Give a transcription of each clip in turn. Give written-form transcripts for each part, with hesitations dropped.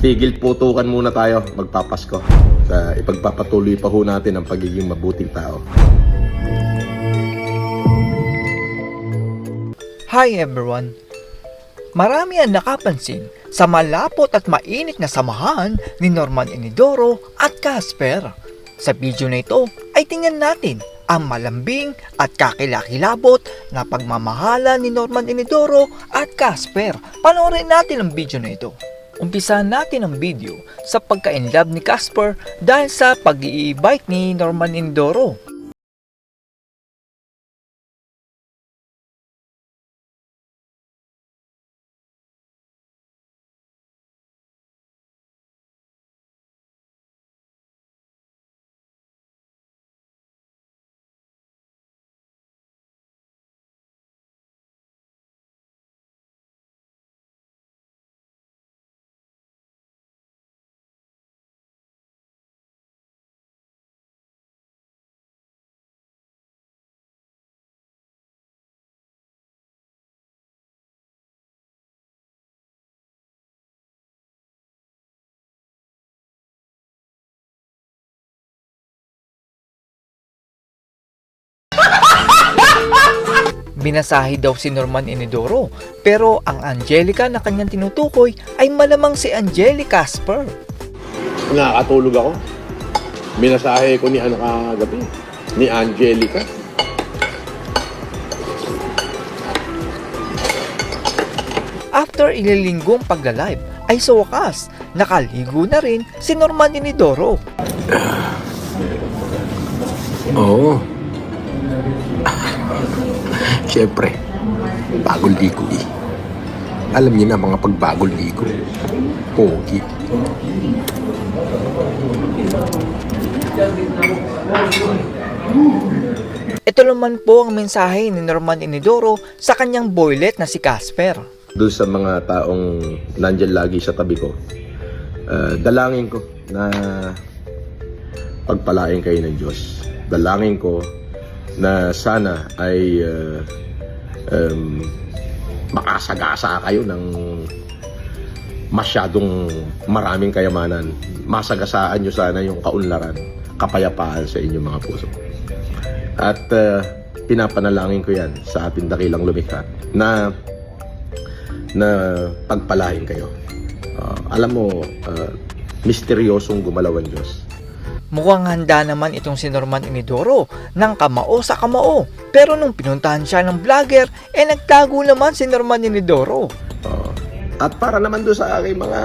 Tigil putukan muna tayo, magpapasko. Ipagpapatuloy pa ho natin ang pagiging mabuting tao. Hi everyone! Marami ang nakapansin sa malapot at mainit na samahan ni Norman Enidoro at Casper. Sa video na ito ay tingnan natin ang malambing at kakilakilabot na pagmamahala ni Norman Enidoro at Casper. Panoorin natin ang video na ito. Umpisahan natin ang video sa pagka-inlove ni Casper dahil sa pag-i-bike ni Norman Enidoro. Binasahe daw si Norman Enidoro, pero ang Angelica na kanyang tinutukoy ay malamang si Angelic Casper. Nakakatulog ako. Minasahe ko ni kagabi, ni Angelica. After ililinggong pagla-live ay sa wakas, nakaligo na rin si Norman Enidoro. Oo. Siyempre, bagong ligo eh. Alam niyo na mga pagbagong ligo. Pogi. Ito naman po ang mensahe ni Norman Enidoro sa kanyang boylet na si Casper. Doon sa mga taong nandyan lagi sa tabi ko, dalangin ko na pagpalain kayo ng Diyos. Dalangin ko na sana ay makasagasa kayo ng masyadong maraming kayamanan. Masagasaan nyo sana yung kaunlaran, kapayapaan sa inyong mga puso. At pinapanalangin ko yan sa ating dakilang lumikha na pagpalain kayo. Alam mo, misteryosong gumalaw ang Diyos. Mukhang handa naman itong si Norman Enidoro ng kamao sa kamao. Pero nung pinuntahan siya ng vlogger, nagtago naman si Norman Enidoro. At para naman doon sa aking mga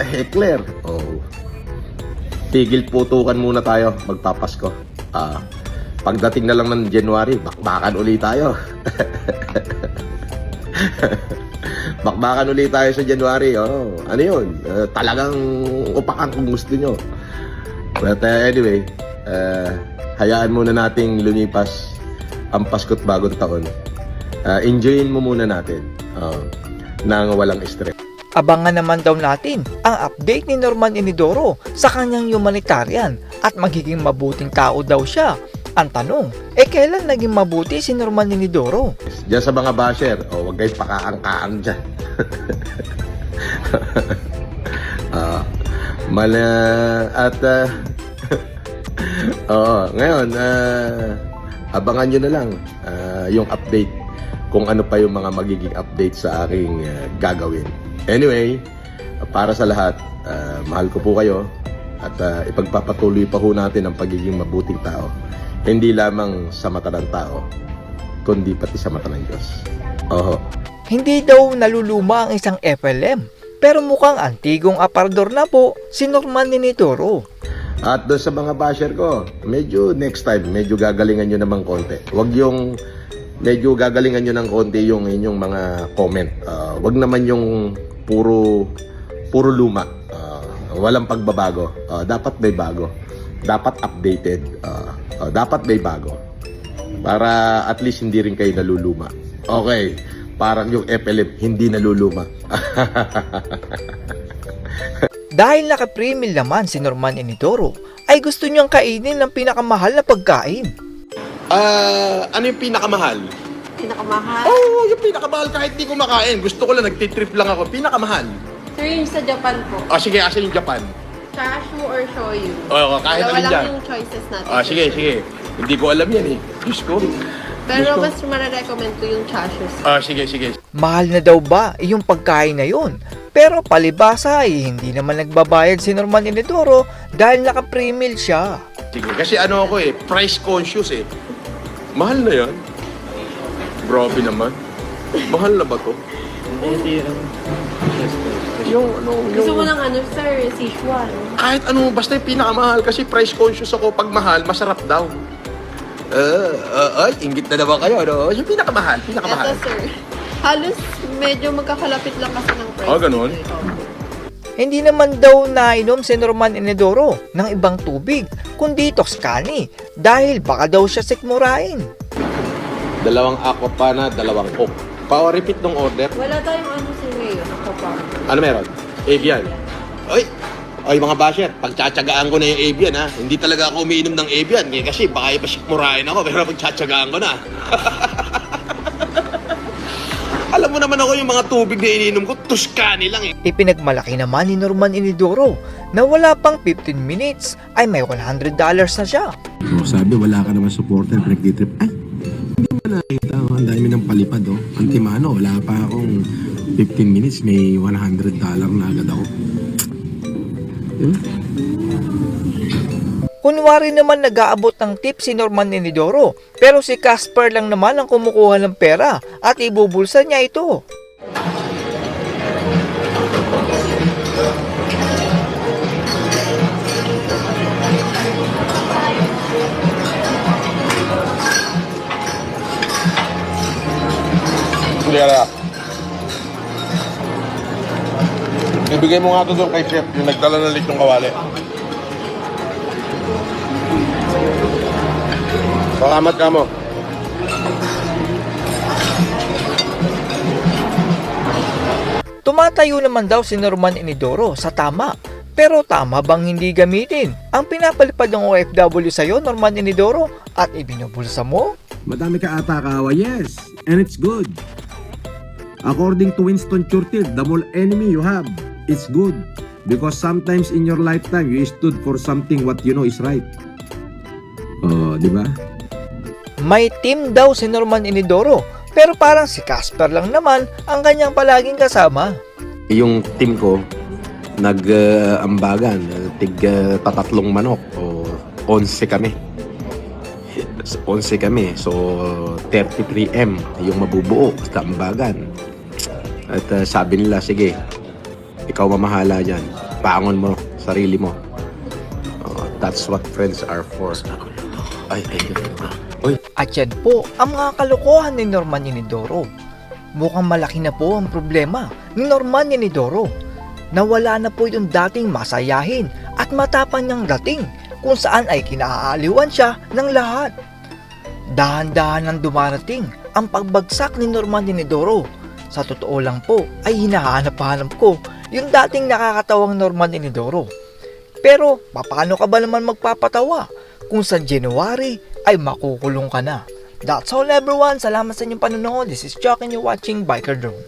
heckler, tigil putukan muna tayo, magpapasko. Pagdating na lang ng January, bakbakan ulit tayo. Bakbakan ulit tayo sa January. Ano yun? Talagang upakan kung gusto nyo. But anyway, hayaan muna nating lumipas ang Pasko't Bagong Taon. Enjoyin mo muna natin nang walang stress. Abangan naman daw natin ang update ni Norman Enidoro sa kanyang humanitarian at magiging mabuting tao daw siya. Ang tanong, kailan naging mabuti si Norman Enidoro? Diyan sa mga basher, huwag guys pakaang-kaang dyan. Ngayon, abangan nyo na lang yung update kung ano pa yung mga magiging update sa aking gagawin. Anyway, para sa lahat, mahal ko po kayo at ipagpapatuloy pa ho natin ang pagiging mabuting tao. Hindi lamang sa mata ng tao, kundi pati sa mata ng Diyos. Hindi daw naluluma ang isang FLM, pero mukhang antigong aparador na po si Norman Enidoro. At doon sa mga basher ko, medyo next time, medyo gagalingan nyo naman konti. Huwag yung medyo gagalingan nyo ng konti yung inyong mga comment. Huwag naman yung puro luma. Walang pagbabago. Dapat may bago. Dapat updated. Dapat may bago. Para at least hindi rin kayo naluluma. Okay. Parang yung FLM hindi naluluma. Dahil naka-premil naman si Norman Enidoro, ay gusto niyang kainin ng pinakamahal na pagkain. Ano yung pinakamahal? Pinakamahal? Oo, yung pinakamahal kahit di ko makain. Gusto ko lang, nagtitrip lang ako. Pinakamahal. Sir, yung sa Japan po. Sige, asan yung Japan? Chashu or shoyu. Kahit Dalawa alin lang dyan. yung choices natin. Sige, sige. Hindi ko alam yan eh. Diyos ko. Pero mas mara-recommend ko yung chashu. Sige, sige. Mahal na daw ba yung pagkain na yun? Pero palibasa ay hindi naman nagbabayad si Norman Inidoro dahil naka-pre-meal siya. Sige, kasi ano ako eh, price conscious eh. Mahal na yan. Grabe naman. Mahal na ba to? Yung Gusto mo ng ano, sir? Sichuan. kahit ano, basta yung pinakamahal kasi price conscious ako. Pag mahal, masarap daw. Inggit na naman kayo, no? Yung pinakamahal. Ito, sir. Halos medyo magkakalapit lang kasi ng price. Ganun? dito. Hindi naman daw nainom si Norman Inidoro ng ibang tubig, kundi Toscani dahil baka daw siya sikmurain. 2 aquapana, 2 coke. Pa-repeat ng order. Wala tayong ano sir ngayon. Ako pa. Ano meron? Evian. Ay mga basher, pagtsatsagaan ko na yung Evian ha. Hindi talaga ako umiinom ng Evian kasi baka ipasikmurain ako pero pagtsatsagaan ko na. Alam mo naman ako yung mga tubig na iniinom ko, Tuscany lang eh. Ipinagmalaki naman ni Norman Inidoro na wala pang 15 minutes ay may $100 na siya. Sabi, wala ka naman supporter, pinag-trip. Ay, hindi mo nakita. Ang dami ng palipad, oh. Antimano, wala pa akong 15 minutes, may $100 na agad ako. Diba? Kunwari naman nag-aabot ng tip si Norman Inidoro pero si Casper lang naman ang kumukuha ng pera at ibubulsa niya ito. Kuya, ibigay mo nga ito doon kay chef, yung nagdala ng litong kawali. Salamat ka mo. Tumatayo naman daw si Norman Inidoro sa tama. Pero tama bang hindi gamitin ang pinapalipad ng OFW sa'yo, Norman Inidoro, at ibinubulsa mo? Madami ka ata kawa, yes. And it's good. According to Winston Churchill, the more enemy you have, it's good. Because sometimes in your lifetime, you stood for something what you know is right. Oh, di ba? May team daw si Norman Inidoro pero parang si Casper lang naman ang kanyang palaging kasama. Yung team ko, nag-ambagan, tatlong manok, o 11 kami. 11 kami, so 33M yung mabubuo sa ambagan. At sabi nila, sige, ikaw mamahala dyan, paangon mo, sarili mo. That's what friends are for. At yan po ang mga kalokohan ni Norman Inidoro. Mukhang malaki na po ang problema ni Norman Inidoro. Nawala na po yung dating masayahin at matapang niyang dating kung saan ay kinaaaliwan siya ng lahat. Dahan-dahan ang dumarating ang pagbagsak ni Norman Inidoro. Sa totoo lang po ay hinahanap-hanap ko yung dating nakakatawang Norman Inidoro. Pero paano ka ba naman magpapatawa kung sa January ay makukulong ka na? That's all everyone. Salamat sa inyong panonood. This is Chuck and you're watching Biker Drone.